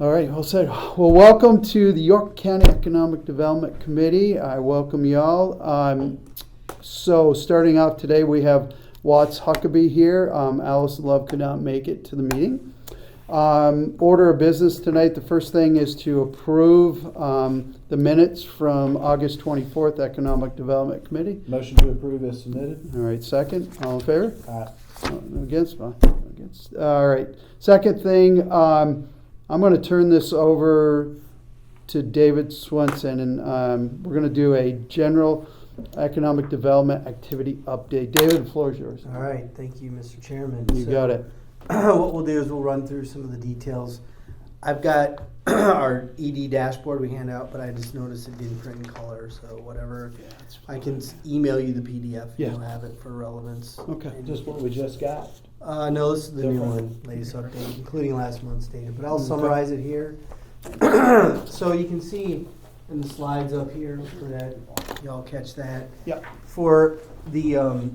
All right, all set. Well, welcome to the York County Economic Development Committee. I welcome y'all. So starting off today, we have Watts Huckabee here. Allison Love could not make it to the meeting. Order of business tonight, the first thing is to approve the minutes from August 24th Economic Development Committee. Motion to approve as submitted. All right, second. All in favor? Aye. No against? No against. All right. Second thing, I'm going to turn this over to David Swenson, and we're going to do a general economic development activity update. David, the floor is yours. All right, thank you, Mr. Chairman. You got it. What we'll do is we'll run through some of the details. I've got our ED dashboard we hand out, but I just noticed it didn't print in color, so whatever. Yeah, I can email you the PDF if Yeah. you'll have it for relevance. Okay. Just what we just got. No, this is the new Different. one, latest update, including last month's data, but I'll Okay. summarize it here. So you can see in the slides up here for that, y'all catch that. Yep. For the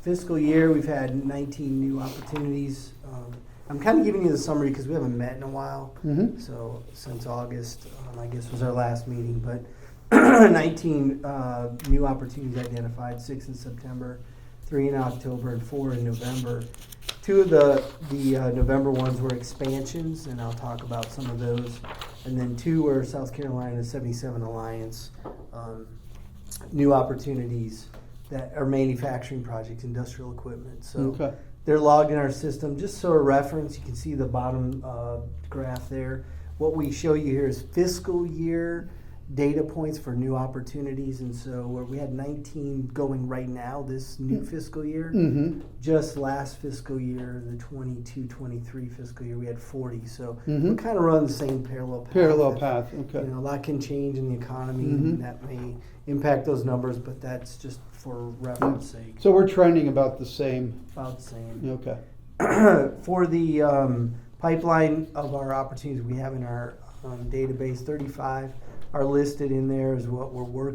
fiscal year, we've had 19 new opportunities. I'm kind of giving you the summary because we haven't met in a while. Mm-hmm. So since August, I guess was our last meeting, but 19 new opportunities identified, 6 in September, 3 in October, and 4 in November. 2 of the November ones were expansions, and I'll talk about some of those. And then 2 were South Carolina 77 Alliance, new opportunities that are manufacturing projects, industrial equipment. So Okay. they're logged in our system. Just so a reference, you can see the bottom graph there. What we show you here is fiscal year data points for new opportunities. And so where we had 19 going right now, this new fiscal year, Mm-hmm. just last fiscal year, the 22-23 fiscal year, we had 40. So Mhm. we kind of run the same parallel path. Parallel path. Okay. You know, a lot can change in the economy, Mhm. and that may impact those numbers, but that's just for reference sake. So we're trending about the same. About the same. Okay. For the pipeline of our opportunities we have in our database, 35 are listed in there as what we're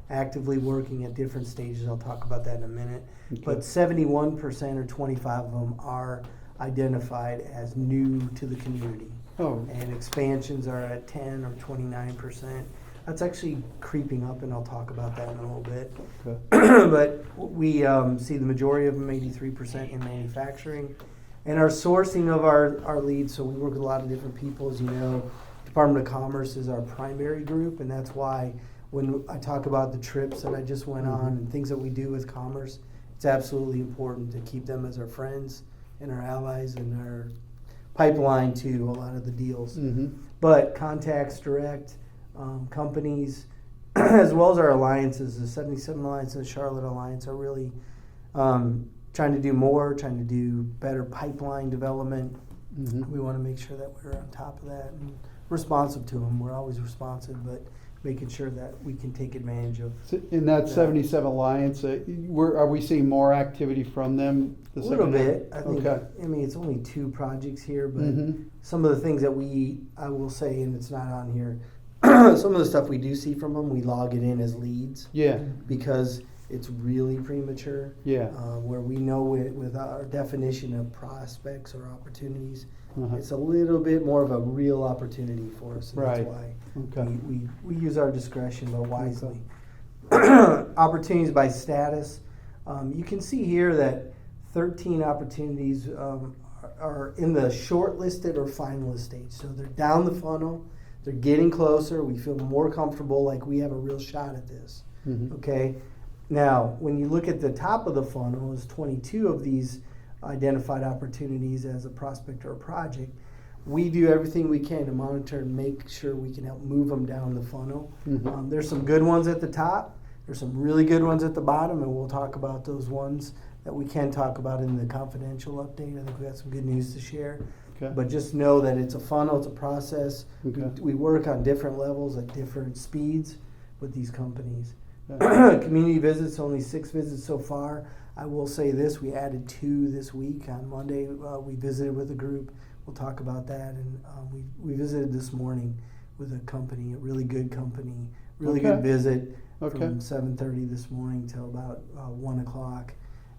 actively working at different stages. I'll talk about that in a minute. Okay. But 71% or 25 of them are identified as new to the community. Oh. And expansions are at 10 or 29%. That's actually creeping up, and I'll talk about that in a little bit. Okay. But we see the majority of them, 83% in manufacturing. And our sourcing of our leads, so we work with a lot of different people, as you know. Department of Commerce is our primary group, and that's why when I talk about the trips that I just went on and things that we do with Commerce, it's absolutely important to keep them as our friends and our allies and our pipeline to a lot of the deals. Mm-hmm. But contacts direct, companies, as well as our alliances, the 77 Alliance and the Charlotte Alliance are really trying to do more, trying to do better pipeline development. Mm-hmm. We want to make sure that we're on top of that and responsive to them. We're always responsive, but making sure that we can take advantage of. So in that Yeah. 77 Alliance, are we seeing more activity from them? A little bit. I think. Okay. I mean, it's only 2 projects here, but Mm-hmm. some of the things that I will say, and it's not on here, some of the stuff we do see from them, we log it in as leads Yeah. because it's really premature. Yeah. Where we know with our definition of prospects or opportunities, Uh-huh. it's a little bit more of a real opportunity for us. And Right. That's why Okay. we use our discretion, but wisely. Opportunities by status. You can see here that 13 opportunities are in the shortlisted or finalist stage. So they're down the funnel. They're getting closer. We feel more comfortable, like we have a real shot at this. Mm-hmm. Okay. Now, when you look at the top of the funnel, is 22 of these identified opportunities as a prospect or a project. We do everything we can to monitor and make sure we can help move them down the funnel. Mm-hmm. There's some good ones at the top. There's some really good ones at the bottom, and we'll talk about those ones that we can talk about in the confidential update. I think we got some good news to share. Okay. But just know that it's a funnel, it's a process. Okay. We work on different levels at different speeds with these companies. Okay. Community visits, only 6 visits so far. I will say this, we added 2 this week. On Monday, we visited with a group. We'll talk about that. And we visited this morning with a company, a really good company, really Okay. good visit Okay. from 7:30 this morning till about 1 o'clock.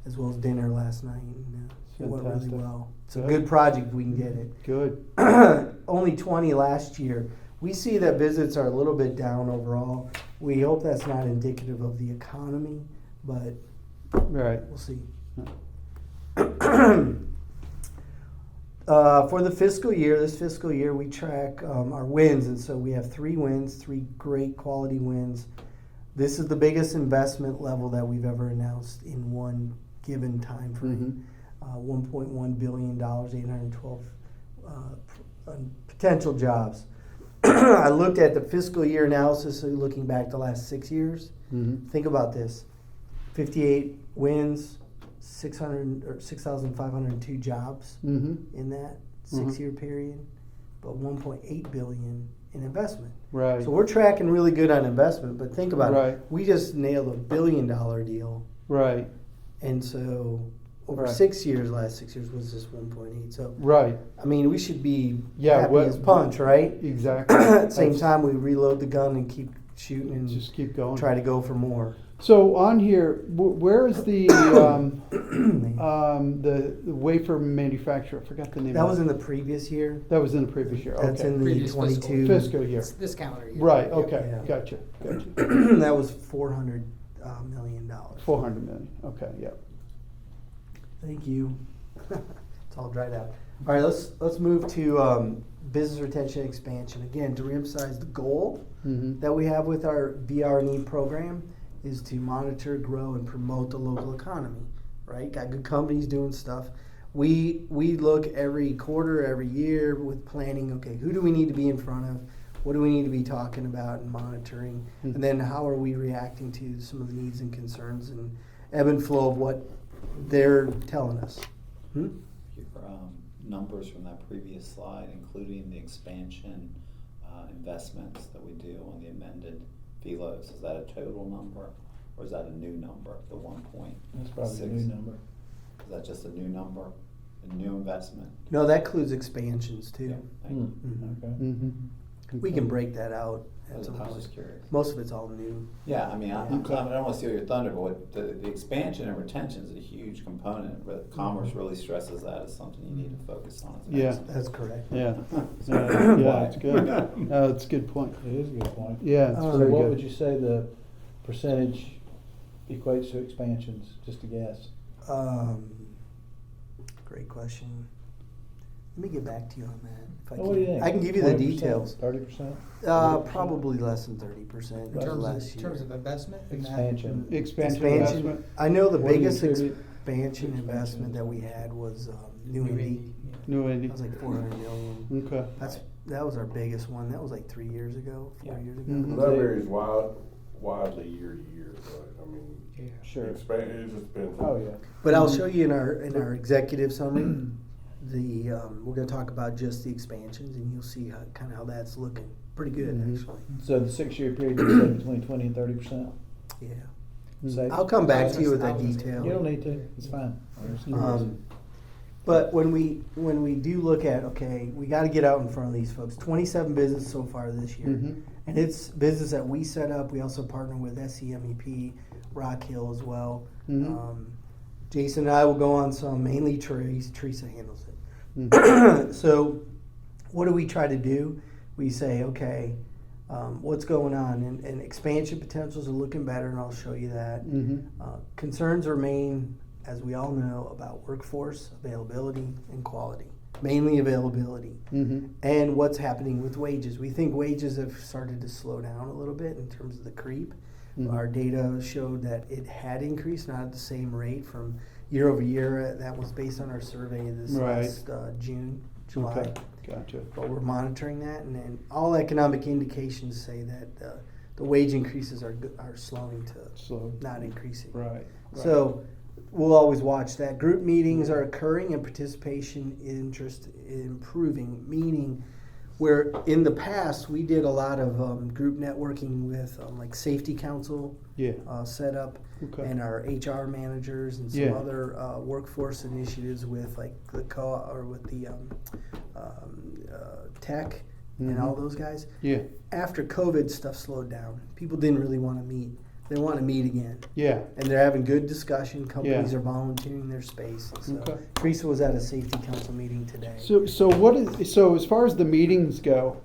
as well as dinner last night. And, it went really Fantastic. well. It's a Good. good project if we can get it. Good. Only 20 last year. We see that visits are a little bit down overall. We hope that's not indicative of the economy, but Right. we'll see. For the fiscal year, this fiscal year, we track our wins, and so we have 3 wins, 3 great quality wins. This is the biggest investment level that we've ever announced in one given time frame. $1.1 billion, 812 potential jobs. I looked at the fiscal year analysis, so looking back the last 6 years. Mm-hmm. Think about this: 58 wins, 6,502 jobs Mm-hmm. in that 6-year period, but 1.8 billion in investment. Right. So we're tracking really good on investment. But think about Right. it: we just nailed a $1 billion deal, Right. and so over Right. 6 years, last 6 years was just 1.8. So Right. I mean, we should be Yeah, happy what- as punch, right? Exactly. At the same That's- time, we reload the gun and keep shooting and Just keep going. try to go for more. So on here, where is the the wafer manufacturer? I forgot the name. That of was it. in the previous year. That was in the previous year. That's Okay. in the Previous 22. Fiscal year. It's this calendar year. Right. Yep. Okay. Yeah. Gotcha. Gotcha. That was $400 million. 400 million. Okay. Yeah. Thank you. It's all dried out. All right, let's move to business retention expansion. Again, to reemphasize the goal Mm-hmm. that we have with our BR&E program is to monitor, grow, and promote the local economy. Right? Got good companies doing stuff. We look every quarter, every year with planning. Okay, who do we need to be in front of? What do we need to be talking about and monitoring? Mhm. And then how are we reacting to some of the needs and concerns and ebb and flow of what they're telling us? Hmm? Your numbers from that previous slide, including the expansion investments that we do on the amended VLOs, is that a total number or is that a new number, the 1.6? That's probably a new number. Is that just a new number, a new investment? No, that includes expansions too. Yeah, thank you. Mhm. Okay. Mm-hmm. We can break that out I at was some point. just curious. Most of it's all new. Yeah, I mean, I Okay. don't want to steal your thunder, but the expansion and retention is a huge component, but Commerce really stresses that as something you need to focus on. as an Yeah. asset. That's correct. Yeah. So- Yeah. That's good. That's a good point. It is a good point. Yeah. It's So So very what good. would you say the percentage equates to expansions, just a guess? Great question. Let me get back to you on that. If I What do you can. think? I can give you the 20%, details. 30%? Probably less than 30% In for terms last of, year. investment? in that- Expansion. Expansion Expansion. investment. I know the What do you biggest attribute expansion investment that we had was New Indy. New That Indy. was like 400 million. Okay. That was our biggest one. That was like 3 years ago, 4 Yeah. years ago. Mhm. That varies widely year to year, but I mean, Yeah. Sure. it just depends. Oh, yeah. But I'll show you in our executive summary. We're going to talk about just the expansions, and you'll see how that's looking. Pretty good, Mhm. actually. So the 6-year period, you said between 20 and 30%? Yeah. Safe? I'll come back to you with that You detail. You don't need to, it's fine. But when we do look at, okay, we got to get out in front of these folks. 27 business so far this year, Mhm. and it's business that we set up. We also partner with SCMEP, Rock Hill as well. Mhm. Jason and I will go on some. Mainly Teresa handles it. Mhm. So, what do we try to do? We say, okay, what's going on? And expansion potentials are looking better, and I'll show you that. Mhm. Concerns remain, as we all know, about workforce availability and quality. Mainly availability. Mhm. And what's happening with wages. We think wages have started to slow down a little bit in terms of the creep. Mhm. Our data showed that it had increased, not at the same rate from year over year. That was based on our survey this Right. last June, July. Okay. Gotcha. But we're monitoring that, and then all economic indications say that the wage increases are slowing to So. not increasing. Right. So we'll always watch that. Group meetings are occurring and participation interest improving, meaning where in the past we did a lot of group networking with like safety council Yeah. set up Okay. and our HR managers and some Yeah. other workforce initiatives with like the or with the tech and Mhm. all those guys. Yeah. After COVID, stuff slowed down. People didn't really want to meet. They want to meet again. Yeah. And they're having good discussion. Companies Yeah. are volunteering their space. So Okay. Teresa was at a safety council meeting today. So as far as the meetings go,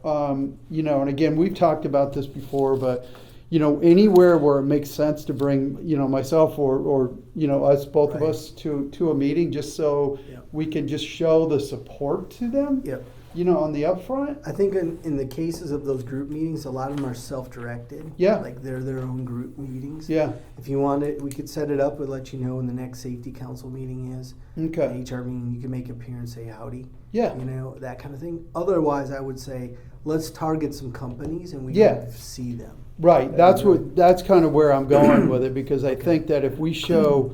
you know, and again, we've talked about this before, but, you know, anywhere where it makes sense to bring, you know, myself or you know, us, both of Right. us to a meeting, just so Yep. we can just show the support to them, Yep. you know, on the upfront. I think in the cases of those group meetings, a lot of them are self-directed. Yeah. Like they're their own group meetings. Yeah, If you want it, we could set it up. We'll let you know when the next safety council meeting is. okay, HR meeting, you can make it appear and say howdy. yeah, You know, that kind of thing. Otherwise, I would say, let's target some companies and we Yeah. don't see them. right. That's kind of where I'm going with it, because I think that if we show,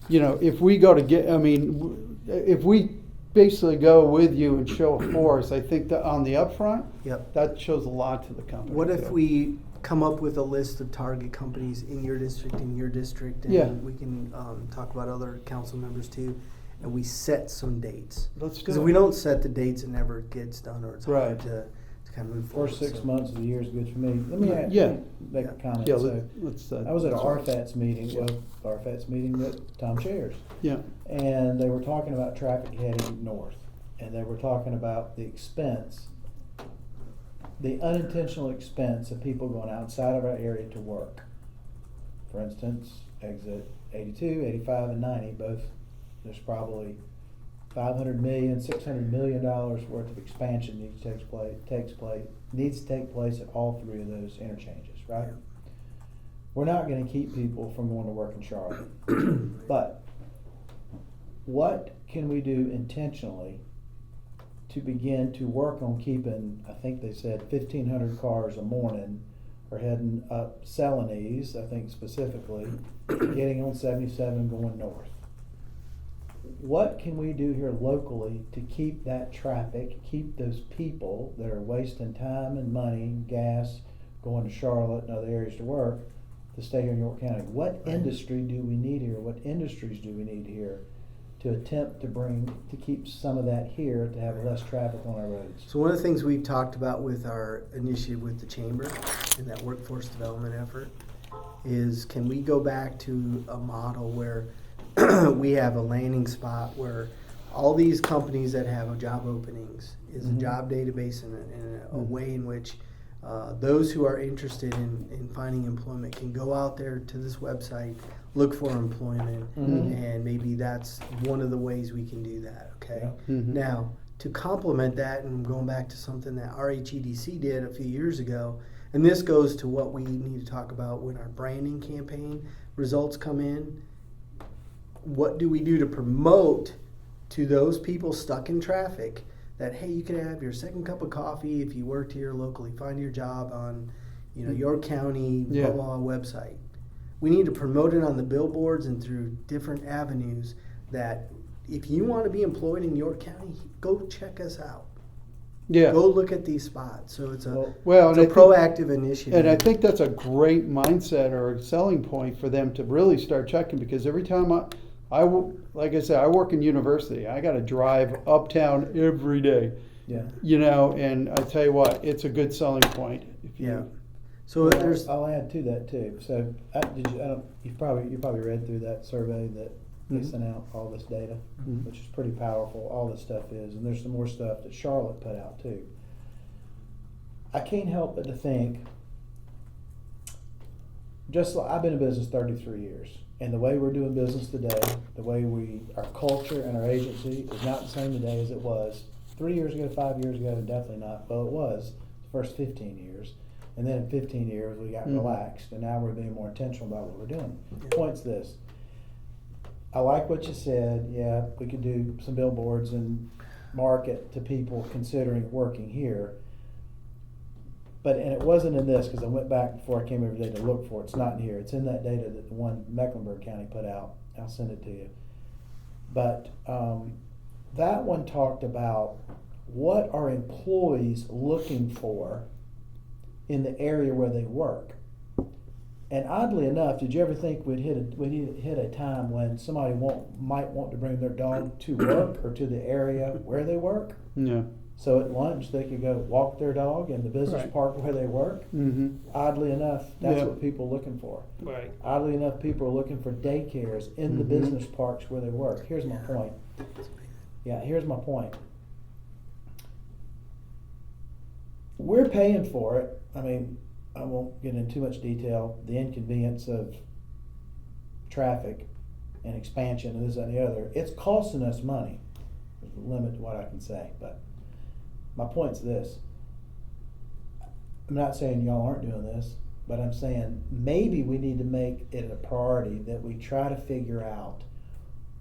you know, if we go to get, I mean, if we basically go with you and show a force, I think that on the upfront, Yep. that shows a lot to the company. What if too. we come up with a list of target companies in your district, and Yeah. we can talk about other council members too, and we set some dates. Let's do Because if it. we don't set the dates, it never gets done, or it's Right. hard to kind of move forward. First 6 So- months of the year is good for me. Let me Yeah. make a comment. Yeah, So, let's. I was at an RFATS meeting, RFATS meeting that Tom chairs, Yeah, and they were talking about traffic heading north, and they were talking about the expense, the unintentional expense of people going outside of our area to work. For instance, exit 82, 85, and 90, both, there's probably $500 million, $600 million worth of expansion needs to take place at all three of those interchanges, right? Yeah. We're not gonna keep people from going to work in Charlotte. But what can we do intentionally to begin to work on keeping, I think they said 1,500 cars a morning are heading up Celanese, I think specifically, getting on 77 going north. What can we do here locally to keep that traffic, keep those people that are wasting time and money, gas, going to Charlotte and other areas to work, to stay here in York County? What industry do we need here? What industries do we need here to attempt to keep some of that here, to have less traffic on our roads? So one of the things we've talked about with our initiative with the chamber and that workforce development effort is, can we go back to a model where we have a landing spot where all these companies that have job openings is a Mhm. job database and a way in which those who are interested in finding employment can go out there to this website, look for employment, Mhm. and maybe that's one of the ways we can do that, okay? Yeah. Mhm. Now, to complement that, and going back to something that RHEDC did a few years ago, and this goes to what we need to talk about when our branding campaign results come in. What do we do to promote to those people stuck in traffic that, hey, you can have your second cup of coffee if you worked here locally, find your job on, York County, Yeah. blah, blah, website. We need to promote it on the billboards and through different avenues that if you want to be employed in York County, go check us out. yeah. Go look at these spots. So it's a, Well, it's and a I think- proactive initiative. And I think that's a great mindset or a selling point for them to really start checking, because every time like I said, I work in university. I got to drive uptown every day, Yeah. you know, and I tell you what, it's a good selling point. If you, Yeah. So Well, there's, I'll add to that too. So, you probably read through that survey that they Mhm. sent out, all this data, Mhm. which is pretty powerful. All this stuff is, and there's some more stuff that Charlotte put out too. I can't help but to think, just like I've been in business 33 years, and the way we're doing business today, the way our culture and our agency is not the same today as it was 3 years ago, 5 years ago, definitely not. Well, it was the first 15 years. And then in 15 years, we got Mhm. relaxed, and now we're being more intentional about what we're doing. The point's this. I like what you said. Yeah, we could do some billboards and market to people considering working here. And it wasn't in this, because I went back before I came every day to look for it. It's not in here. It's in that data that the one Mecklenburg County put out. I'll send it to you. But that one talked about what are employees looking for in the area where they work. And oddly enough, did you ever think we'd hit a time when somebody might want to bring their dog to work or to the area where they work? yeah, So at lunch, they could go walk their dog in the business Right. park where they work. Mm-hmm. Oddly enough, that's Yeah. what people are looking for. Right. Oddly enough, people are looking for daycares in the Mhm. business parks where they work. Here's my point. Yeah, here's my point. We're paying for it. I mean, I won't get into too much detail. The inconvenience of traffic and expansion and this and the other. It's costing us money. There's a limit to what I can say, but my point's this. I'm not saying y'all aren't doing this, but I'm saying maybe we need to make it a priority that we try to figure out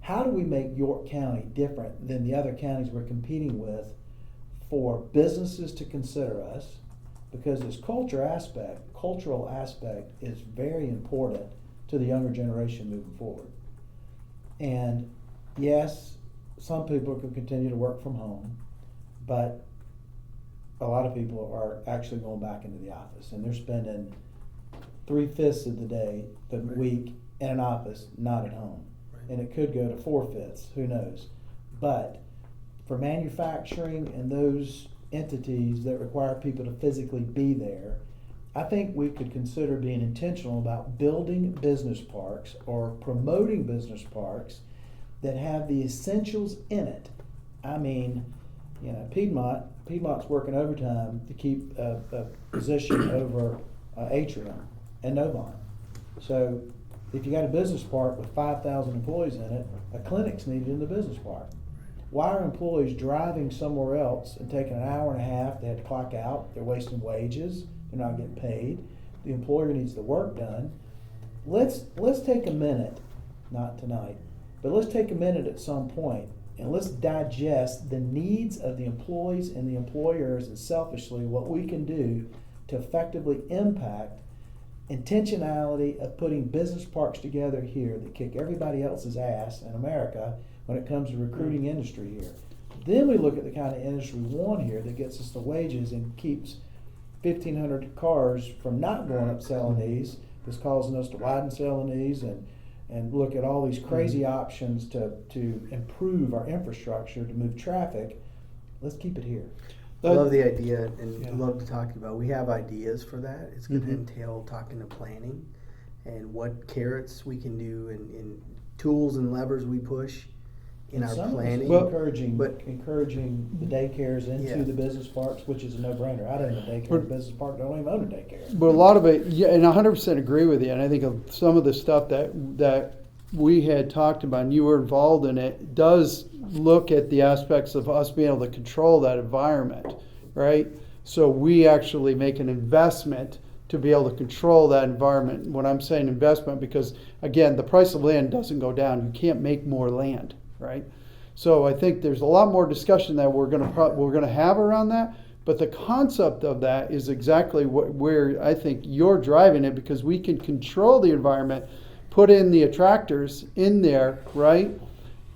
how do we make York County different than the other counties we're competing with for businesses to consider us, because this cultural aspect is very important to the younger generation moving forward. And yes, some people can continue to work from home, but a lot of people are actually going back into the office, and they're spending 3/5 of the day, the week in an office, not at home. And it could go to 4/5, who knows? But for manufacturing and those entities that require people to physically be there, I think we could consider being intentional about building business parks or promoting business parks that have the essentials in it. I mean, you know, Piedmont's working overtime to keep a position over Atrium and Novant. So if you got a business park with 5,000 employees in it, a clinic's needed in the business park. Why are employees driving somewhere else and taking an hour and a half? They have to clock out. They're wasting wages. They're not getting paid. The employer needs the work done. Let's take a minute, not tonight, but let's take a minute at some point and let's digest the needs of the employees and the employers, and selfishly what we can do to effectively impact intentionality of putting business parks together here that kick everybody else's ass in America when it comes to recruiting industry here. Then we look at the kind of industry we want here that gets us the wages and keeps 1,500 cars from not going up Celanese, that's causing us to widen Celanese and look at all these crazy options to improve our infrastructure, to move traffic. Let's keep it here. I love the idea and Yeah. love to talk about. We have ideas for that. It's going to Mhm. entail talking to planning and what carrots we can do and tools and levers we push in And our some of this planning. is Well, encouraging the daycares into Yeah. the business parks, which is a no-brainer. I don't own a daycare, But- business park, don't even own a daycare. But a lot of it, yeah, and 100% agree with you. And I think of some of the stuff that we had talked about, and you were involved in it, does look at the aspects of us being able to control that environment, right? So we actually make an investment to be able to control that environment. When I'm saying investment, because again, the price of land doesn't go down. You can't make more land, right? So I think there's a lot more discussion that we're gonna have around that. But the concept of that is exactly where I think you're driving it, because we can control the environment, put in the attractors in there, right?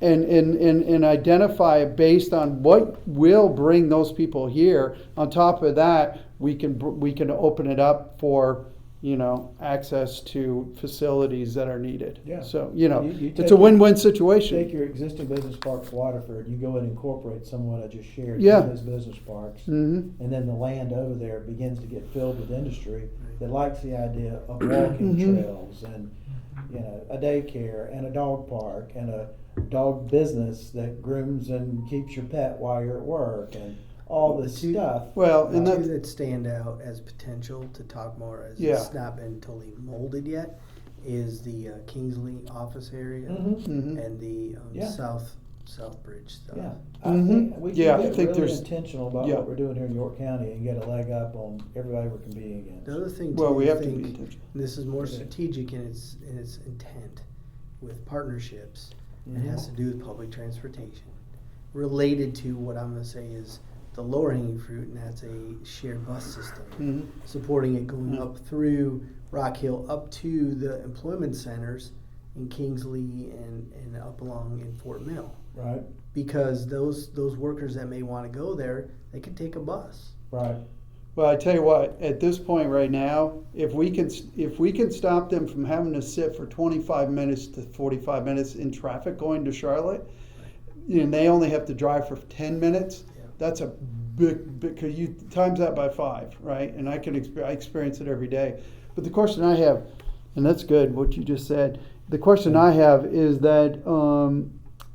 And identify it based on what will bring those people here. On top of that, we can open it up for, you know, access to facilities that are needed. Yeah. So, you know, You it's take a your- win-win Take situation. your existing business parks, Waterford, you go and incorporate some of what I just shared Yeah. in those business parks. Hmm. And then the land over there begins to get filled with industry that likes the idea of walking Mhm. trails and, you know, a daycare and a dog park and a dog business that grooms and keeps your pet while you're at work and all this Two- stuff. Well, and Two that, that stand out as potential to talk more as Yeah. it's not been totally molded yet is the Kingsley office area Mhm. and the Yeah. South Bridge stuff. Yeah, I Mhm. think we Yeah, I can get think really there's- intentional about yeah. what we're doing here in York County and get a leg up on everybody we're competing against. The other thing, well, too, we I have to be think intentional. this is more Okay. strategic in its intent with partnerships. It Mhm. has to do with public transportation, related to what I'm going to say is the lower hanging fruit, and that's a shared bus system. Mhm. Supporting it going Mhm. up through Rock Hill up to the employment centers in Kingsley and up along in Fort Mill. Right, Because those workers that may want to go there, they could take a bus. right. Well, I tell you what, at this point right now, if we can stop them from having to sit for 25 minutes to 45 minutes in traffic going to Charlotte, and they only have to drive for 10 minutes, Yeah. That's a big, because you times that by 5, right? And I experience it every day. But the question I have, and that's good, what you just said. The question I have is that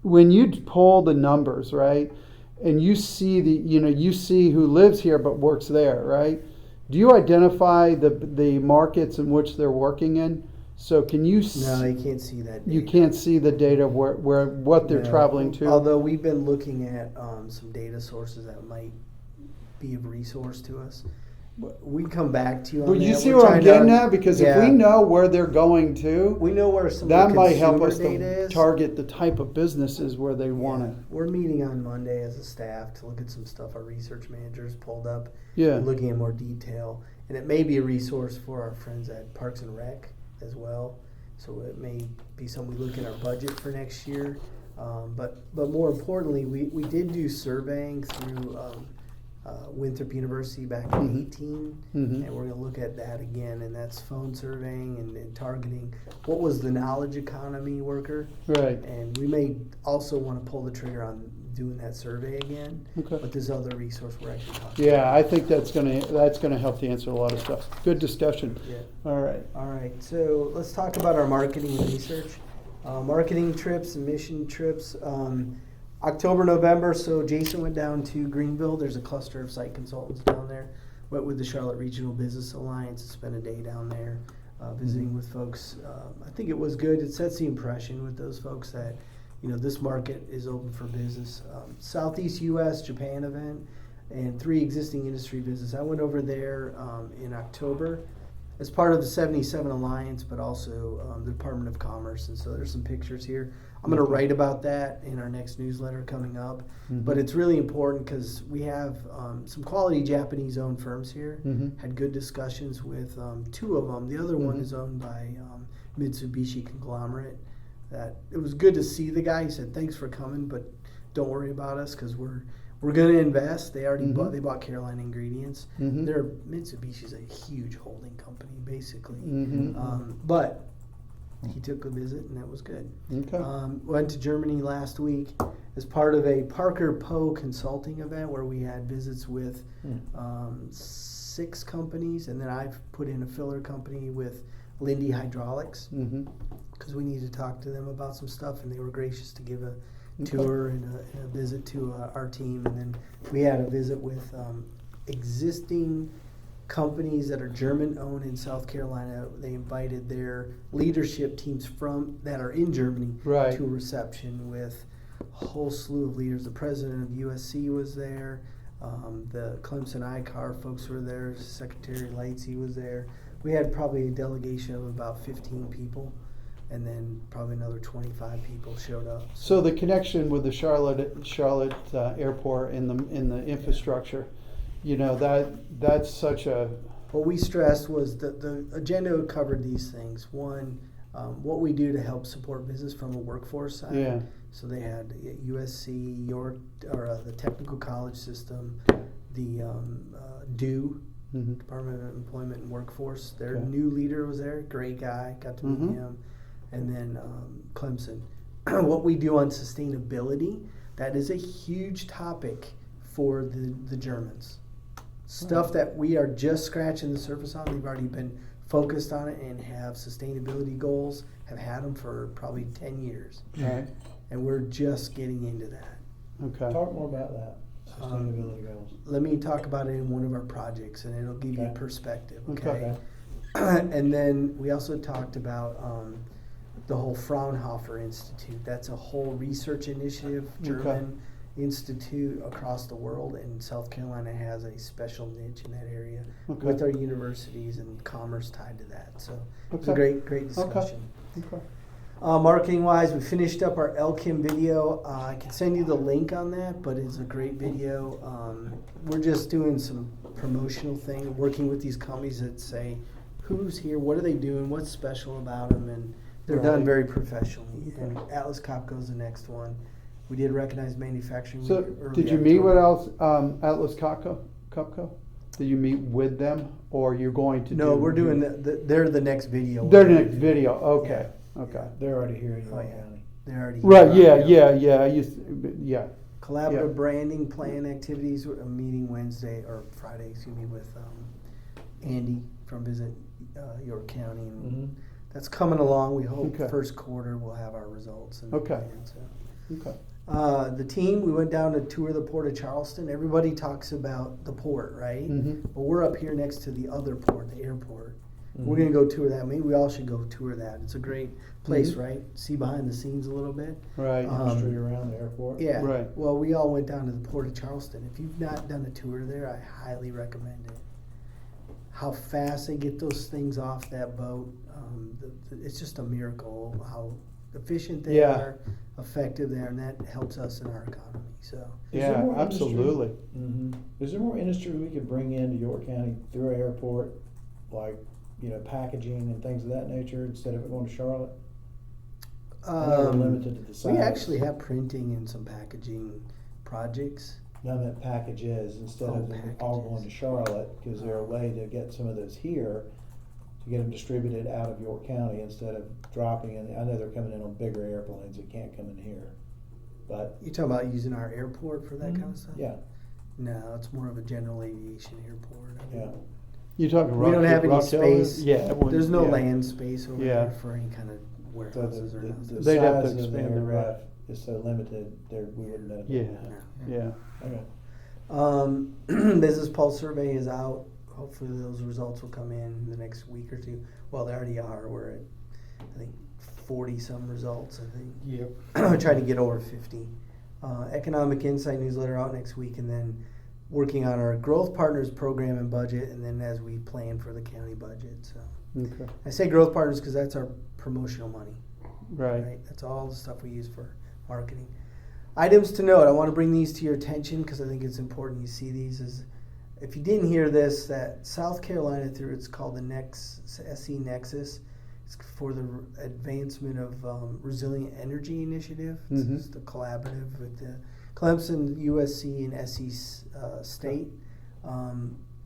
when you pull the numbers, right, and you see you see who lives here but works there, right? Do you identify the markets in which they're working in? So can you? No, you can't see that. You data. can't see the data where what they're No. traveling to. Although we've been looking at some data sources that might be of resource to us. We come back to you on But that. you see We're what I'm trying getting to- at? Because if Yeah. we know where they're going to, we know where some that of the might help us consumer data to is. target the type of businesses where they want Yeah. to. We're meeting on Monday as a staff to look at some stuff our research managers pulled up. Yeah. And looking in more detail. And it may be a resource for our friends at Parks and Rec as well. So it may be something we look in our budget for next year. But more importantly, we did do surveying through Winthrop University back in Mhm. 18. Mhm. And we're going to look at that again. And that's phone surveying and targeting what was the knowledge economy worker. Right. And we may also want to pull the trigger on doing that survey again. Okay. But this other resource we're actually talking Yeah, I think that's gonna help to answer a lot of stuff. Good discussion. Yeah. All right. All right, so let's talk about our marketing and research. Marketing trips and mission trips. October, November, so Jason went down to Greenville. There's a cluster of site consultants down there. Went with the Charlotte Regional Business Alliance and spent a day down there visiting with folks. I think it was good. It sets the impression with those folks that, this market is open for business. Southeast U.S. Japan event and 3 existing industry business. I went over there in October as part of the 77 Alliance, but also the Department of Commerce. And so there's some pictures here. I'm going to write about that in our next newsletter coming up. Mhm. But it's really important because we have some quality Japanese-owned firms here. Mhm. Had good discussions with 2 of them. The other one Mhm. is owned by Mitsubishi conglomerate. That it was good to see the guy. He said, "Thanks for coming, but don't worry about us because we're going to invest." They already Mhm. bought Carolina Ingredients. Mhm. Their Mitsubishi's a huge holding company, basically. Mhm. But he took a visit, and that was good. Okay. Went to Germany last week as part of a Parker Poe consulting event where we had visits with 6 companies, and then I've put in a filler company with Lindy Hydraulics Mhm. because we need to talk to them about some stuff, and they were gracious to give a Okay. tour and a visit to our team. And then we had a visit with existing companies that are German-owned in South Carolina. They invited their leadership teams that are in Germany Right. to a reception with a whole slew of leaders. The president of USC was there. The Clemson ICAR folks were there. Secretary Lightsey was there. We had probably a delegation of about 15 people, and then probably another 25 people showed up. So the connection with the Charlotte airport in the infrastructure, that's such a. What we stressed was that the agenda covered these things. One, what we do to help support business from a workforce side. Yeah. So they had USC, York, or the Technical College System, the DEW, Mhm. Department of Employment and Workforce. Their Okay. new leader was there, great guy, got to meet Mhm. him. And then Clemson. What we do on sustainability, that is a huge topic for the Germans. Stuff that we are just scratching the surface on. They've already been focused on it and have sustainability goals, have had them for probably 10 years. Right. And we're just getting into that. Okay. Talk more about that, sustainability goals. Let me talk about it in one of our projects, and it'll give you Okay. perspective. Okay. Okay. And then we also talked about the whole Fraunhofer Institute. That's a whole research initiative, German institute across the world, and South Carolina has a special niche in that area Okay. with our universities and commerce tied to that. So it's a Okay. great discussion. Okay. Marketing wise, we finished up our LKIM video. I can send you the link on that, but it's a great video. We're just doing some promotional thing, working with these companies that say, who's here, what are they doing, what's special about them, and they're done Right. very professionally. Okay. And Atlas Copco is the next one. We did recognize manufacturing. So, Week early did you meet with October. Atlas Copco? Did you meet with them, or you're going to? No, we're doing they're the next video. Their next video. Okay. Yeah. Okay. They're already here in Oh, York yeah. County. They're already Right. here. Yeah. I used. Yeah. Collaborative Yeah. branding plan activities, a meeting Wednesday or Friday, excuse me, with Andy from Visit York County. And Mhm. that's coming along. We hope Okay. first quarter we'll have our results. And, Okay. and so. Okay. The team, we went down to tour the Port of Charleston. Everybody talks about the port, right? Mhm. But we're up here next to the other port, the airport. We're Mhm. gonna go tour that. Maybe we all should go tour that. It's a great place, Mhm. right? See behind the scenes a little bit. Right. Industry around the airport. Yeah. Right. Well, we all went down to the Port of Charleston. If you've not done a tour there, I highly recommend it. How fast they get those things off that boat, it's just a miracle how efficient they Yeah. are, effective they are, and that helps us in our economy. So, Is there Yeah, more industry? absolutely. Mhm. Is there more industry we could bring into York County through our airport, like, packaging and things of that nature, instead of it going to Charlotte? I know we're limited to the size. we actually have printing and some packaging projects. None that packages, instead Oh, of them all going to packages. Charlotte, is there a way to get some of those here, to get them distributed out of York County instead of dropping in? I know they're coming in on bigger airplanes that can't come in here, but, You talking about using our airport for that kind of stuff? yeah, No, it's more of a general aviation airport. I mean, yeah. You talking We don't have any Rock Hill is? space. Yeah. it wouldn't- There's no yeah. land space over Yeah. there for any kind of So warehouses or nothing. the They'd have to size of the expand the route. aircraft is so limited, there, we wouldn't benefit. Yeah. from that. Yeah. Okay. Business Pulse survey is out. Hopefully those results will come in the next week or two. Well, they already are. We're at, I think, 40 some results, I think. Yep. Trying to get over 50. Economic Insight newsletter out next week, and then working on our Growth Partners program and budget, and then as we plan for the county budget. So Okay. I say Growth Partners because that's our promotional money. Right. That's all the stuff we use for marketing. Items to note, I want to bring these to your attention because I think it's important you see these. Is if you didn't hear this, that South Carolina, through it's called the SE Nexus, it's for the advancement of resilient energy initiative. Mhm. It's the collaborative with the Clemson, USC, and SE State.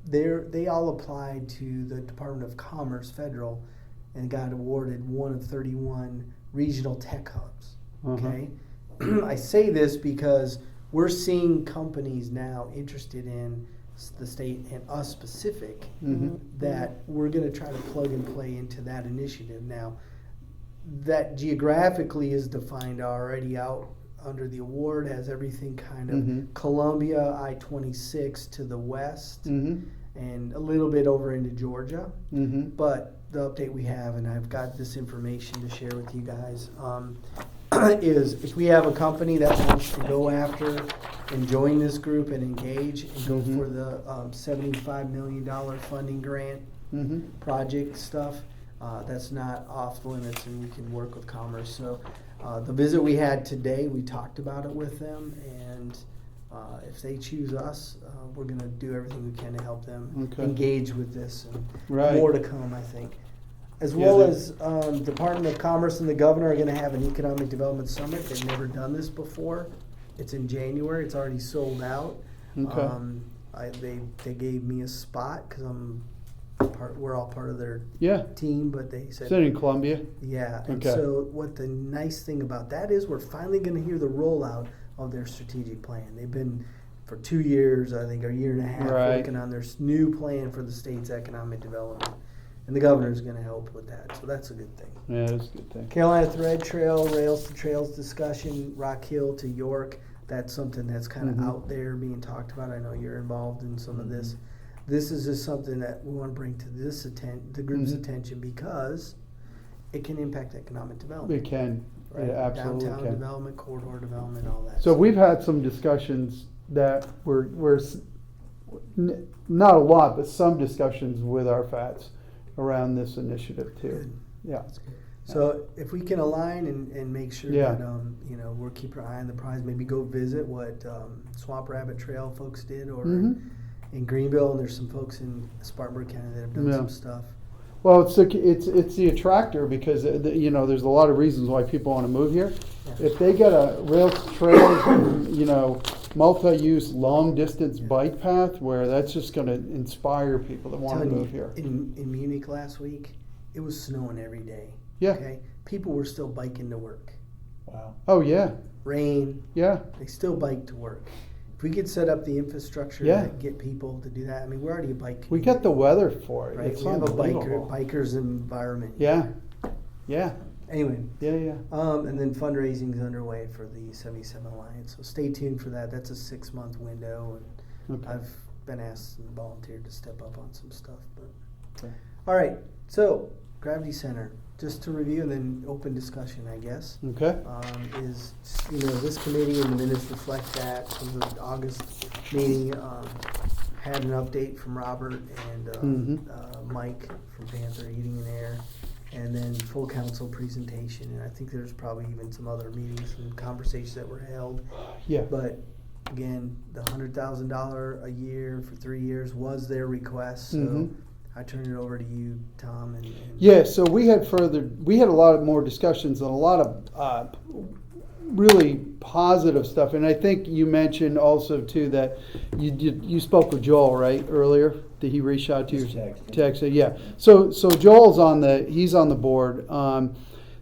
They all applied to the Department of Commerce federal and got awarded one of 31 regional tech hubs. Uh-huh. Okay, I say this because we're seeing companies now interested in the state and us specific Mhm. that we're going to try to plug and play into that initiative. Now, that geographically is defined already out under the award, has everything kind of Mhm. Columbia, I-26 to the west, Mhm. and a little bit over into Georgia. Mhm. But the update we have, and I've got this information to share with you guys, is if we have a company that wants to go after and join this group and engage and go Mhm. for the $75 million funding grant Mhm. project stuff, that's not off limits, and we can work with Commerce. So the visit we had today, we talked about it with them, and if they choose us, we're going to do everything we can to help them Okay. engage with this, and Right. more to come, I think. As Yeah, well that- as Department of Commerce and the governor are going to have an economic development summit. They've never done this before. It's in January. It's already sold out. Okay. They gave me a spot because we're all part of their Yeah. team, but they Is said it in Columbia? yeah. And Okay. so what the nice thing about that is we're finally going to hear the rollout of their strategic plan. They've been for 2 years, I think, or a year and a half, Right. working on their new plan for the state's economic development. And the governor's going to help with that. So that's a good thing. Yeah, that's a good thing. Carolina Thread Trail, Rails to Trails discussion, Rock Hill to York. That's something that's kind of Mhm. out there being talked about. I know you're involved in some of Mm-hmm. this. This is just something that we want to bring to the group's Mhm. attention because it can impact economic development. It can. Right? It absolutely Downtown can. development, corridor development, all that. So we've had some discussions that not a lot, but some discussions with our FATs around this initiative too. Good. Yeah. That's good. So if we can align and make sure Yeah. that we're keeping our eye on the prize, maybe go visit what Swamp Rabbit Trail folks did, or Mhm. in Greenville, and there's some folks in Spartanburg County that have done Yeah. some stuff. Well, it's the attractor because there's a lot of reasons why people want to move here. Yeah. If they get a rail trail, multi-use long distance Yeah. bike path where that's just going to inspire people that want to Telling you, move here. In Munich last week, it was snowing every day. Yeah. Okay, people were still biking to work. Wow. Oh, yeah, rain, yeah, they still bike to work. If we could set up the infrastructure Yeah. to get people to do that, I mean, we're already a bike we community, got the weather for it. right? It's We have a unbelievable. bikers environment. Yeah, yeah, Anyway, yeah. and then fundraising is underway for the 77 Alliance. So stay tuned for that. That's a 6-month window, and Okay. I've been asked and volunteered to step up on some stuff. But Okay. all right, so Gravity Center, just to review and then open discussion, I guess. Okay. Is, this committee and the minutes reflect that from the August meeting. Had an update from Robert and Mike from Panther Heating and Air, and then full council presentation. And I think there's probably even some other meetings and conversations that were held. Yeah. But again, the $100,000 a year for 3 years was their request. So Mhm. I turn it over to you, Tom. And Yeah, so we had a lot more discussions and a lot of really positive stuff. And I think you mentioned also too that you spoke with Joel, right, earlier? Did he reach out to you? Just texted. Text, yeah. So Joel's he's on the board.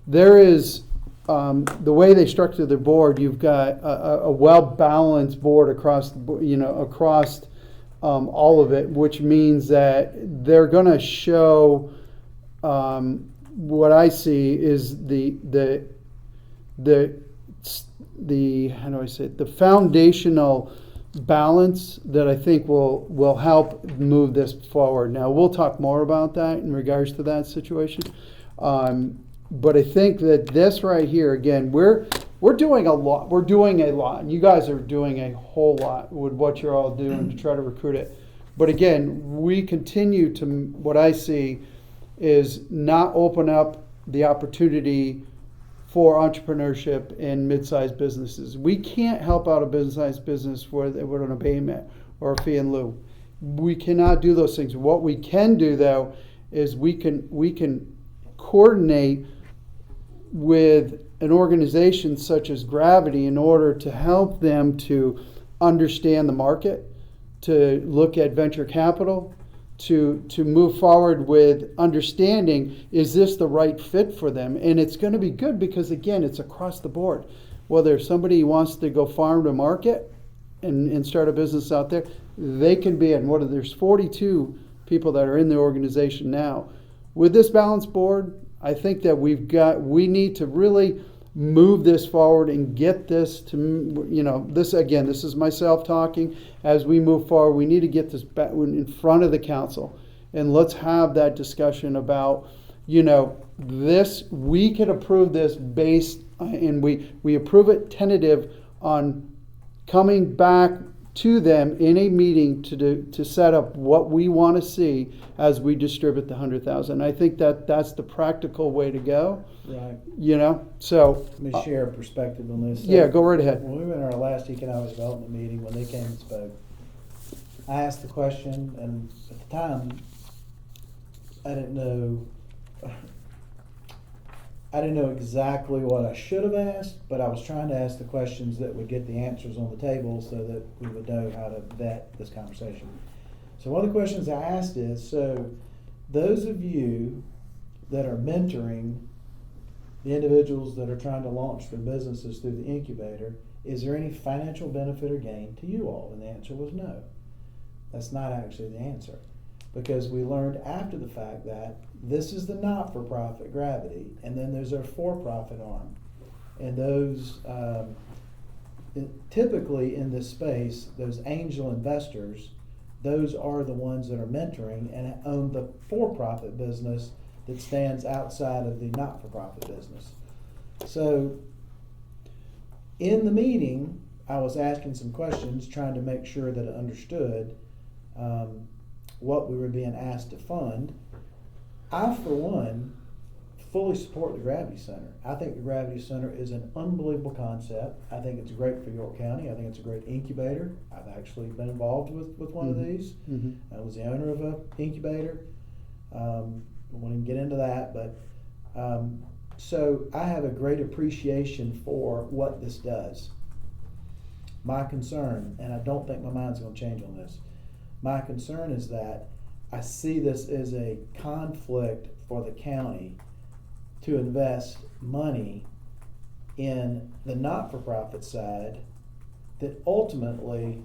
There is, the way they structure their board, you've got a well-balanced board across all of it, which means that they're going to show what I see is the how do I say it? The foundational balance that I think will help move this forward. Now we'll talk more about that in regards to that situation. But I think that this right here, again, we're doing a lot. We're doing a lot, and you guys are doing a whole lot with what you're all doing to try to recruit it. But again, we continue to, what I see is not open up the opportunity for entrepreneurship in mid-sized businesses. We can't help out a mid-sized business with an abatement or a fee in lieu. We cannot do those things. What we can do though is we can coordinate with an organization such as Gravity in order to help them to understand the market, to look at venture capital, to move forward with understanding, is this the right fit for them? And it's going to be good because, again, it's across the board. Whether somebody wants to go farm to market and start a business out there, they can be in. There's 42 people that are in the organization now. With this balanced board, I think that we need to really move this forward and get this to, this again, this is myself talking. As we move forward, we need to get this back in front of the council, and let's have that discussion about, this, we can approve this based, and we approve it tentative on coming back to them in a meeting to set up what we want to see as we distribute the 100,000. I think that's the practical way to go. Right. So Let me share a perspective on this. yeah, go right ahead. When we were in our last economic development meeting, when they came and spoke, I asked the question, and at the time, I didn't know exactly what I should have asked, but I was trying to ask the questions that would get the answers on the table so that we would know how to vet this conversation. So one of the questions I asked is, so those of you that are mentoring the individuals that are trying to launch their businesses through the incubator, is there any financial benefit or gain to you all? And the answer was no. That's not actually the answer. Because we learned after the fact that this is the not-for-profit Gravity, and then there's our for-profit arm. And those, typically in this space, those angel investors, those are the ones that are mentoring and own the for-profit business that stands outside of the not-for-profit business. So in the meeting, I was asking some questions, trying to make sure that I understood what we were being asked to fund. I, for one, fully support the Gravity Center. I think the Gravity Center is an unbelievable concept. I think it's great for York County. I think it's a great incubator. I've actually been involved with one of these. Mm-hmm. I was the owner of an incubator. I won't even get into that, but so I have a great appreciation for what this does. My concern, and I don't think my mind's going to change on this, my concern is that I see this as a conflict for the county to invest money in the not-for-profit side that ultimately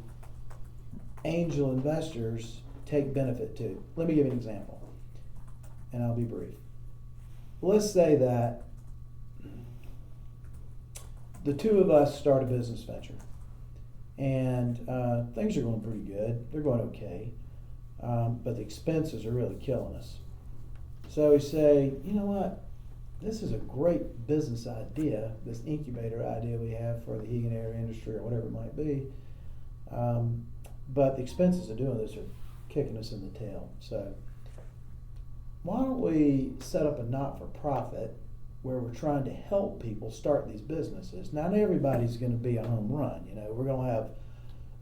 angel investors take benefit to. Let me give you an example, and I'll be brief. Let's say that the two of us start a business venture, and things are going pretty good. They're going okay, but the expenses are really killing us. So we say, you know what? This is a great business idea, this incubator idea we have for the Egan area industry or whatever it might be. But the expenses of doing this are kicking us in the tail. So why don't we set up a not-for-profit where we're trying to help people start these businesses? Not everybody's going to be a home run. You know, we're going to have,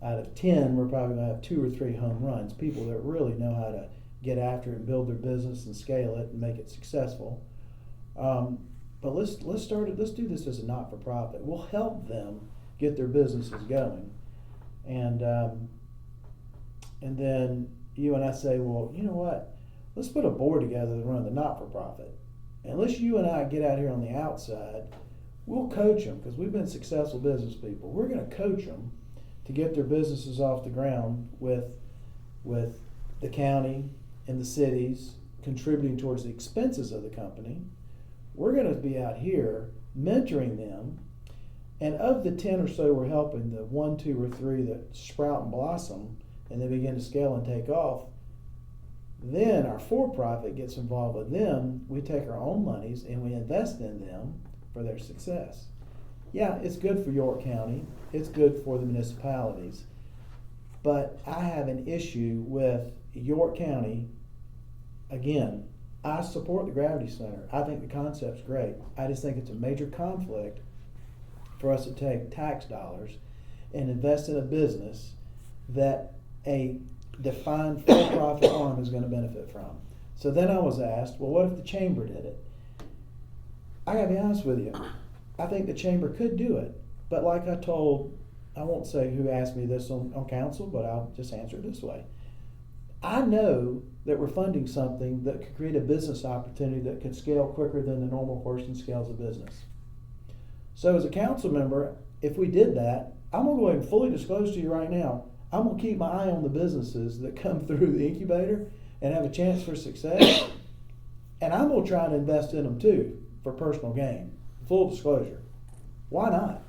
out of 10, we're probably going to have 2 or 3 home runs, people that really know how to get after it and build their business and scale it and make it successful. But let's do this as a not-for-profit. We'll help them get their businesses going, and then you and I say, well, you know what? Let's put a board together to run the not-for-profit, and let's you and I get out here on the outside. We'll coach them because we've been successful business people. We're going to coach them to get their businesses off the ground with the county and the cities contributing towards the expenses of the company. We're going to be out here mentoring them, and of the 10 or so we're helping, the 1, 2, or 3 that sprout and blossom and they begin to scale and take off, then our for-profit gets involved with them. We take our own monies and we invest in them for their success. Yeah, it's good for York County, it's good for the municipalities, but I have an issue with York County. Again, I support the Gravity Center. I think the concept's great. I just think it's a major conflict for us to take tax dollars and invest in a business that a defined for-profit arm is going to benefit from. So then I was asked, well, what if the chamber did it? I gotta be honest with you. I think the chamber could do it. But like I told, I won't say who asked me this on council, but I'll just answer it this way. I know that we're funding something that could create a business opportunity that could scale quicker than the normal person scales a business. So as a council member, if we did that, I'm going to go ahead and fully disclose to you right now, I'm going to keep my eye on the businesses that come through the incubator and have a chance for success, and I'm going to try to invest in them too for personal gain. Full disclosure. Why not?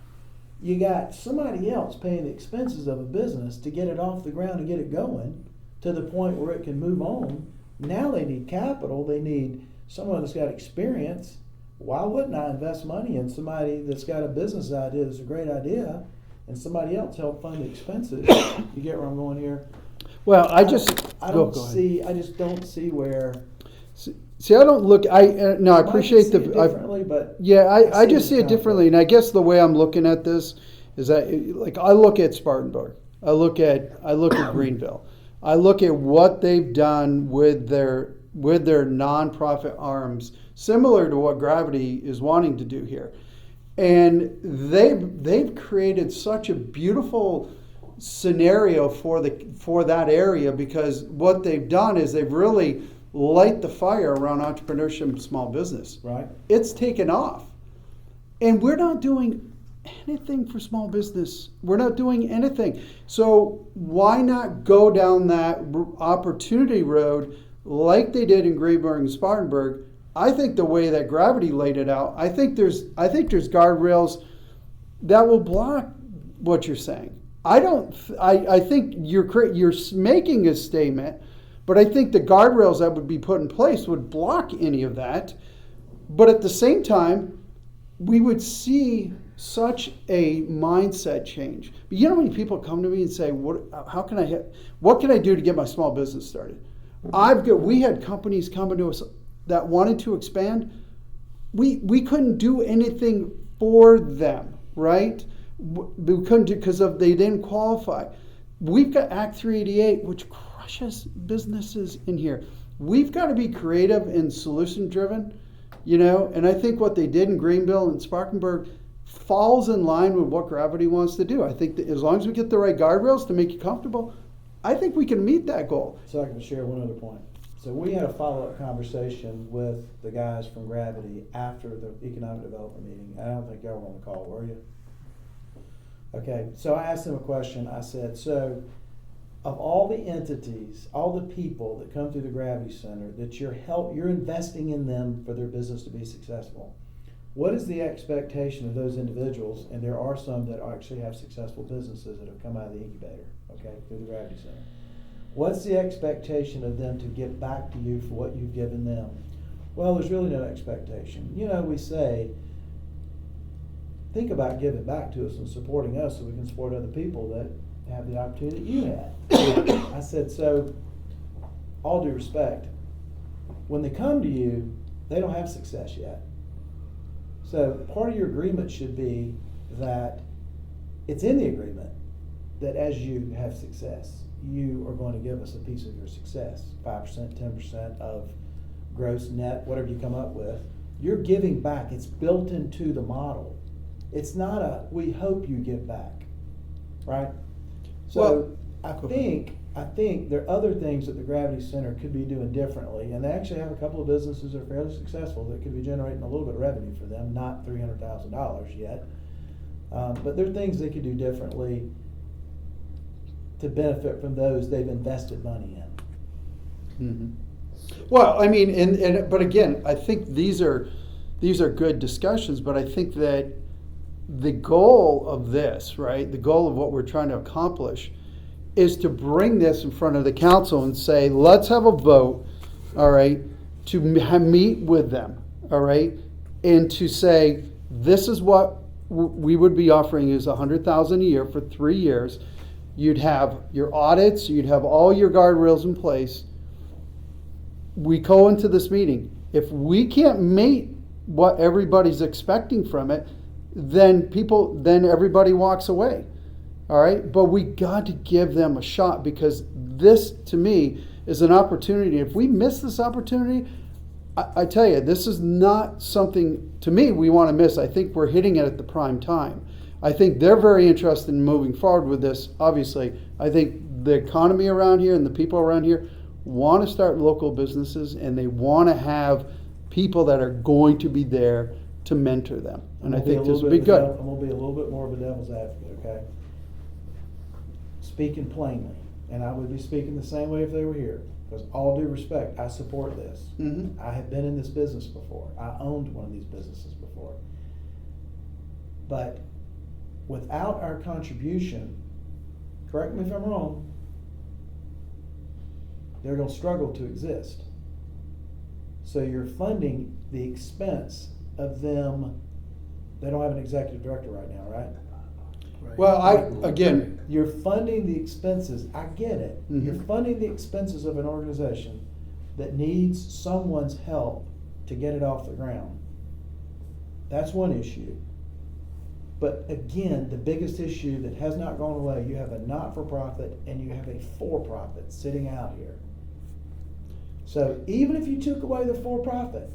You got somebody else paying the expenses of a business to get it off the ground and get it going to the point where it can move on. Now they need capital. They need someone that's got experience. Why wouldn't I invest money in somebody that's got a business idea that's a great idea and somebody else help fund the expenses? You get where I'm going here? Well, I just don't see where. See, I don't look. I appreciate the differently, but yeah, I just see it conflict differently, and I guess the way I'm looking at this is that, like, I look at Spartanburg, I look at Greenville, I look at what they've done with their nonprofit arms, similar to what Gravity is wanting to do here, and they've created such a beautiful scenario for that area, because what they've done is they've really light the fire around entrepreneurship and small business. Right. It's taken off. And we're not doing anything for small business. We're not doing anything. So why not go down that opportunity road like they did in Greenberg and Spartanburg? I think the way that Gravity laid it out, I think there's guardrails that will block what you're saying. I think you're making a statement, but I think the guardrails that would be put in place would block any of that. But at the same time, we would see such a mindset change. But you know how many people come to me and say, what can I do to get my small business started? We had companies coming to us that wanted to expand. We couldn't do anything for them, right? We couldn't do because they didn't qualify. We've got Act 388, which crushes businesses in here. We've got to be creative and solution driven, and I think what they did in Greenville and Spartanburg falls in line with what Gravity wants to do. I think that as long as we get the right guardrails to make you comfortable, I think we can meet that goal. So I can share one other point. So we had a follow-up conversation with the guys from Gravity after the economic development meeting. I don't think y'all were on the call, were you? Okay, so I asked them a question. I said, so of all the entities, all the people that come through the Gravity Center, that you're investing in them for their business to be successful, what is the expectation of those individuals? And there are some that actually have successful businesses that have come out of the incubator, okay, through the Gravity Center. What's the expectation of them to give back to you for what you've given them? Well, there's really no expectation. You know, we say, think about giving back to us and supporting us so we can support other people that have the opportunity that you had. I said, so, all due respect, when they come to you, they don't have success yet. So part of your agreement should be that it's in the agreement that as you have success, you are going to give us a piece of your success, 5%, 10% of gross, net, whatever you come up with. You're giving back. It's built into the model. It's not a, we hope you give back, right? So Well, I think there are other things that the Gravity Center could be doing differently, and they actually have a couple of businesses that are fairly successful that could be generating a little bit of revenue for them, not $300,000 yet. But there are things they could do differently to benefit from those they've invested money in. Mhm. Well, I mean, but again, I think these are good discussions, but I think that the goal of this, right, the goal of what we're trying to accomplish is to bring this in front of the council and say, let's have a vote, all right, to meet with them, all right, and to say, this is what we would be offering is $100,000 a year for 3 years. You'd have your audits, you'd have all your guardrails in place. We go into this meeting. If we can't meet what everybody's expecting from it, then everybody walks away. All right, but we got to give them a shot because this, to me, is an opportunity. If we miss this opportunity, I tell you, this is not something, to me, we want to miss. I think we're hitting it at the prime time. I think they're very interested in moving forward with this. Obviously, I think the economy around here and the people around here want to start local businesses, and they want to have people that are going to be there to mentor them. And I think this would be good. I'm going to be a little bit more of a devil's advocate, okay? Speaking plainly, and I would be speaking the same way if they were here, because all due respect, I support this. Mhm. I have been in this business before. I owned one of these businesses before. But without our contribution, correct me if I'm wrong, they're going to struggle to exist. So you're funding the expense of them. They don't have an executive director right now, right? Right. Well, again, You're funding the expenses, I get it. Mhm. You're funding the expenses of an organization that needs someone's help to get it off the ground. That's one issue. But again, the biggest issue that has not gone away, you have a not-for-profit and you have a for-profit sitting out here. So even if you took away the for-profit,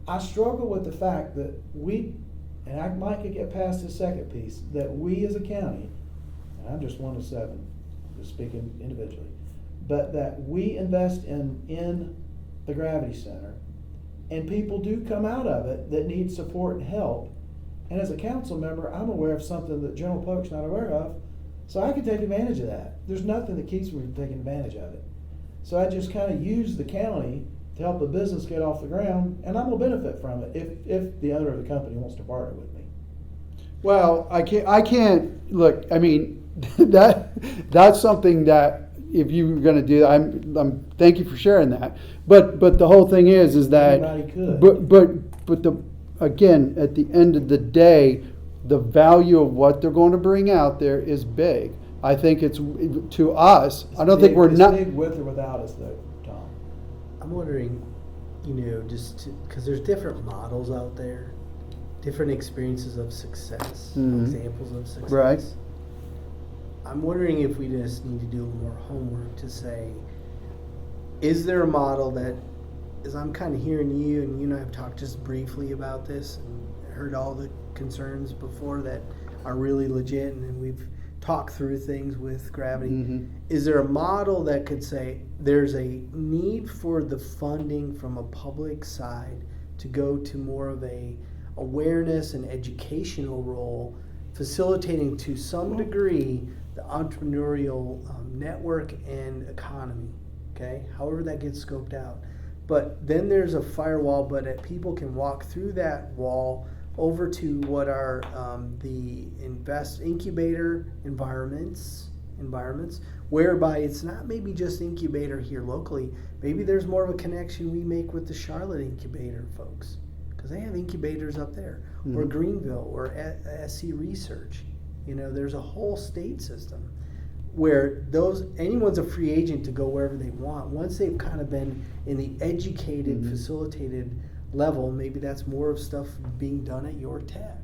I struggle with the fact that we, and I might could get past the second piece, that we as a county, and I'm just one of 7, just speaking individually, but that we invest in the Gravity Center, and people do come out of it that need support and help. And as a council member, I'm aware of something that general public's not aware of, so I can take advantage of that. There's nothing that keeps me from taking advantage of it. So I just kind of use the county to help the business get off the ground, and I'm gonna benefit from it if the owner of the company wants to partner with me. well, I can't look. I mean, that's something that if you were going to do, I'm thank you for sharing that. But the whole thing is that Anybody could. But the again, at the end of the day, the value of what they're going to bring out there is big. I think it's to us. I don't think we're It's not. big with or without us, though, Tom. I'm wondering, just because there's different models out there, different experiences of success, Mhm. examples of success. Right. I'm wondering if we just need to do a little more homework to say, is there a model that, as I'm kind of hearing you and I have talked just briefly about this and heard all the concerns before that are really legit, and then we've talk through things with Gravity. Mhm. Is there a model that could say there's a need for the funding from a public side to go to more of a awareness and educational role, facilitating to some degree the entrepreneurial network and economy, okay? However that gets scoped out. But then there's a firewall, but people can walk through that wall over to what are the incubator environments, whereby it's not maybe just incubator here locally. Maybe there's more of a connection we make with the Charlotte incubator folks, because they have incubators up there, or Mhm. Greenville, or SC Research. You know, there's a whole state system where anyone's a free agent to go wherever they want. Once they've kind of been in the educated, Mhm. facilitated level, maybe that's more of stuff being done at your tech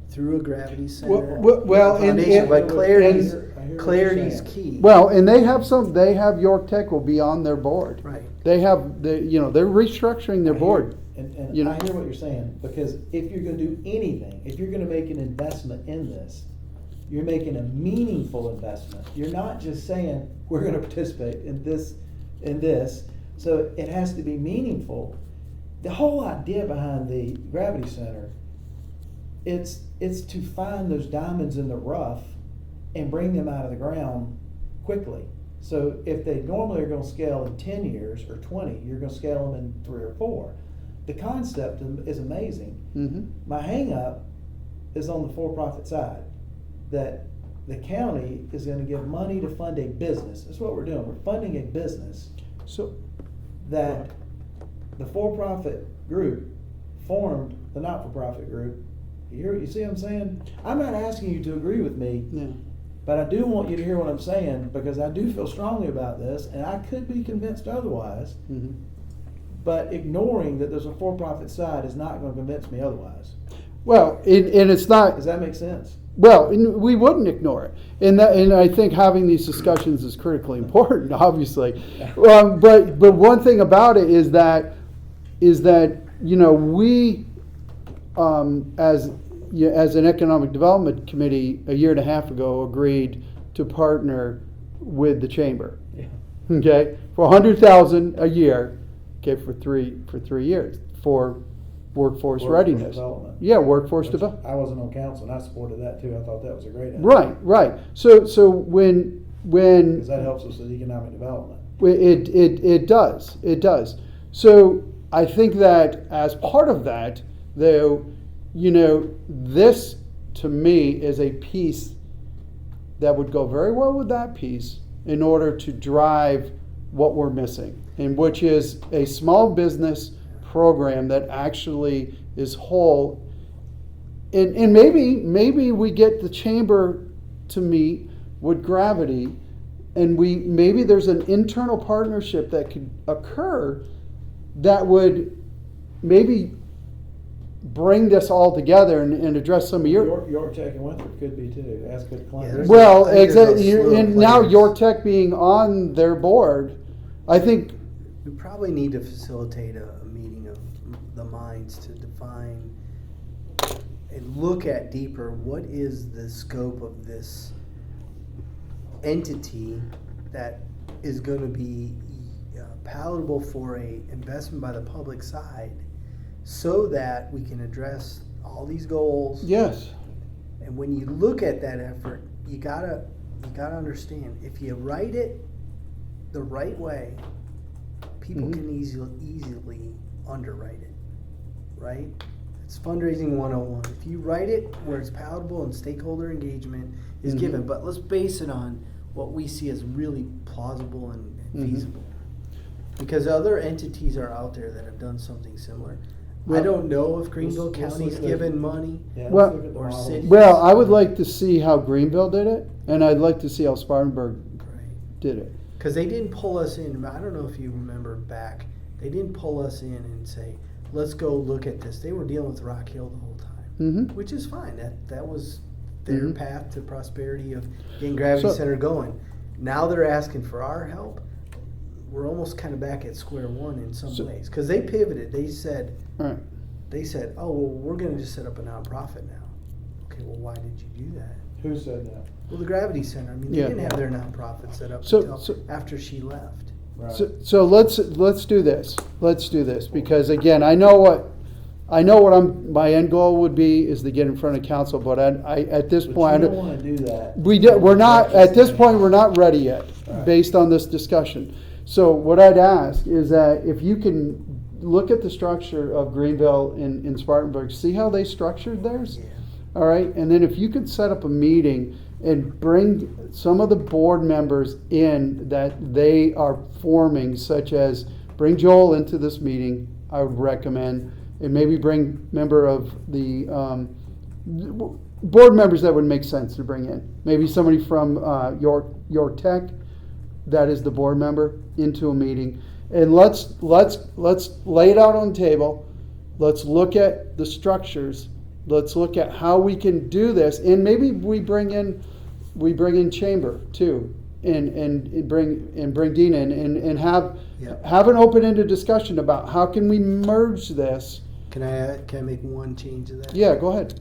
through a Gravity Center. Well, and- foundation. But clarity's I hear what you're clarity's saying. key. Well, and they have York Tech will be on their board. right. They have, they're restructuring their I hear- board. And You know? I hear what you're saying, because if you're gonna do anything, if you're gonna make an investment in this, you're making a meaningful investment. You're not just saying, we're gonna participate in this, so it has to be meaningful. The whole idea behind the Gravity Center, it's to find those diamonds in the rough and bring them out of the ground quickly. So if they normally are gonna scale in 10 years or 20, you're gonna scale them in 3 or 4. The concept is amazing. Mm-hmm. My hang up is on the for-profit side, that the county is gonna give money to fund a business. That's what we're doing. We're funding a business So, that the for-profit group formed the not-for-profit group. You see what I'm saying? I'm not asking you to agree with me, yeah. but I do want you to hear what I'm saying, because I do feel strongly about this, and I could be convinced otherwise. Mm-hmm. But ignoring that there's a for-profit side is not going to convince me otherwise. Well, and it's not, Does that make sense? well, we wouldn't ignore it. And I think having these discussions is critically important, obviously. But one thing about it is that, we, as an economic development committee a year and a half ago agreed to partner with the chamber. Yeah. Okay, for $100,000 a year, okay, for three years for workforce readiness. Development. Yeah, workforce Which development. I wasn't on council, and I supported that too. I thought that was a great idea. Right. So when Because that helps us with economic development. it does. So I think that as part of that, though, this to me is a piece that would go very well with that piece in order to drive what we're missing, and which is a small business program that actually is whole. And maybe we get the chamber to meet with Gravity, and maybe there's an internal partnership that could occur that would maybe bring this all together and address some of your. York Tech and Winthrop could be too, as could Yeah, Columbia. there's Well, I think there's a exactly. slew of And now players. York Tech being on their board, I think. We probably need to facilitate a meeting of the minds to define and look at deeper what is the scope of this entity that is going to be palatable for a investment by the public side, so that we can address all these goals. Yes. And when you look at that effort, you gotta understand, if you write it the right way, people Mhm. can easily underwrite it, right? It's fundraising 101. If you write it where it's palatable and stakeholder engagement is Mhm. given, but let's base it on what we see as really plausible and Mhm. feasible. Because other entities are out there that have done something similar. I Well- don't know if Greenville Let's look County's at the- given money. Yeah, Well- let's look at the or models. city. Well, I would like to see how Greenville did it, and I'd like to see how Spartanburg Right. did it. Because they didn't pull us in. I don't know if you remember back. They didn't pull us in and say, "Let's go look at this." They were dealing with Rock Hill the whole time, Mm-hmm. which is fine. That was their Mhm. path to prosperity of getting Gravity So- Center going. Now they're asking for our help. We're almost kind of back at square one in some So- ways, because they pivoted. They said, All right. "Oh, well, we're going to just set up a nonprofit now." Okay, well, why did you do that? Who said that? Well, the Gravity Center, I mean, they Yeah. didn't have their nonprofit set up So- until so- after she left. Right. So let's do this. Let's do this, because again, I know what my end goal would be is to get in front of council, but I at this But point, you don't wanna do that. we're not, at this point, we're not ready yet, Right. based on this discussion. So what I'd ask is that if you can look at the structure of Greenville in Spartanburg, see how they structured theirs? Yeah. All right, and then if you could set up a meeting and bring some of the board members in that they are forming, such as bring Joel into this meeting, I would recommend, and maybe bring member of the board members that would make sense to bring in. Maybe somebody from York Tech, that is the board member, into a meeting. And let's lay it out on the table. Let's look at the structures. Let's look at how we can do this, and maybe we bring in Chamber too, and bring Dina in, and have Yeah. an open-ended discussion about how can we merge this. Can I make one change to that? Yeah, go ahead.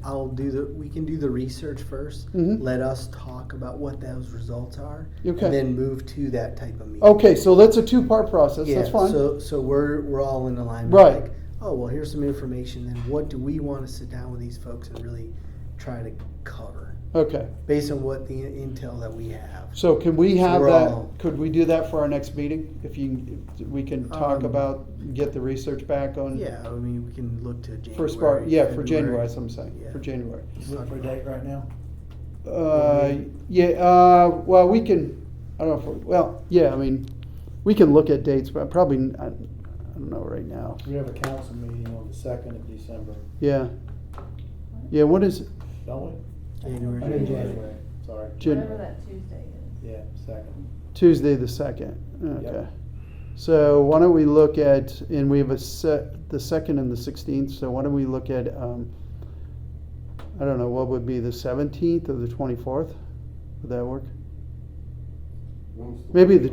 We can do the research first. Mhm. Let us talk about what those results are. Okay. And then move to that type of meeting. Okay, so that's a two-part process. Yeah, That's fine. so we're all in alignment. Right. Like, oh, well, here's some information, then what do we want to sit down with these folks and really try to cover? Okay, Based on what the intel that we have. so can we have we're that? all- Could we do that for our next meeting? If we can talk Um, about, get the research back on. Yeah, I mean, we can look to January. For Spark, yeah, for February. January, that's what I'm saying, Yeah. for January. You look for a date right now? Well, we can, I don't know, I mean, we can look at dates, but probably, I don't know right now. We have a council meeting on the 2nd of December, Yeah. Yeah, what is, don't we? January. I mean January, sorry. Whatever that Tuesday is. Yeah, 2nd. Tuesday the 2nd, okay. Yep. So why don't we look at, and we have the 2nd and the 16th, so why don't we look at, I don't know, what would be the 17th or the 24th? Would that work? Maybe the-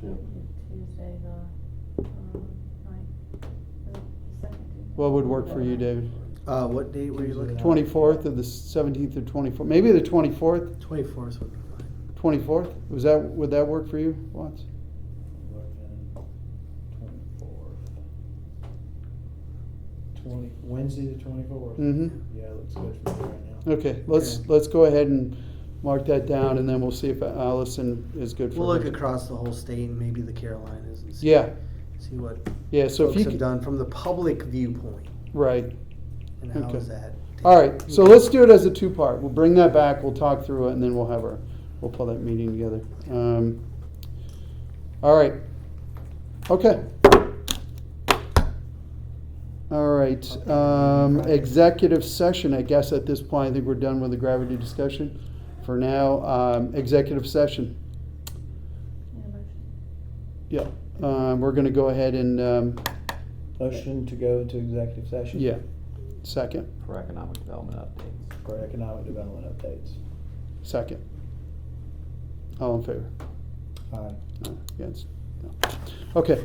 Tuesday, the ninth, the second Tuesday. What would work for you, David? What date were you looking at? 24th or the 17th or 24th? Maybe the 24th? 24th would be fine. 24th? Would that work for you, Watts? Wednesday the 24th? Mm-hmm. Yeah, looks good for me right now. Okay, let's go ahead and mark that down, and then we'll see if Allison is good for We'll look her. across the whole state and maybe the Carolinas and see, Yeah, see what yeah, so if folks you have could, done from the public viewpoint right. and how Okay. is that. All right, so let's do it as a two-part. We'll bring that back, we'll talk through it, and then we'll pull that meeting together. All right. Okay. All right, executive session, I guess at this point, I think we're done with the gravity discussion. For now, executive session. Yeah, motion. Yeah, we're gonna go ahead and, Motion to go into executive session? yeah, second, For economic development updates. For economic development updates. second. All in favor? Aye. No, against? No. Okay,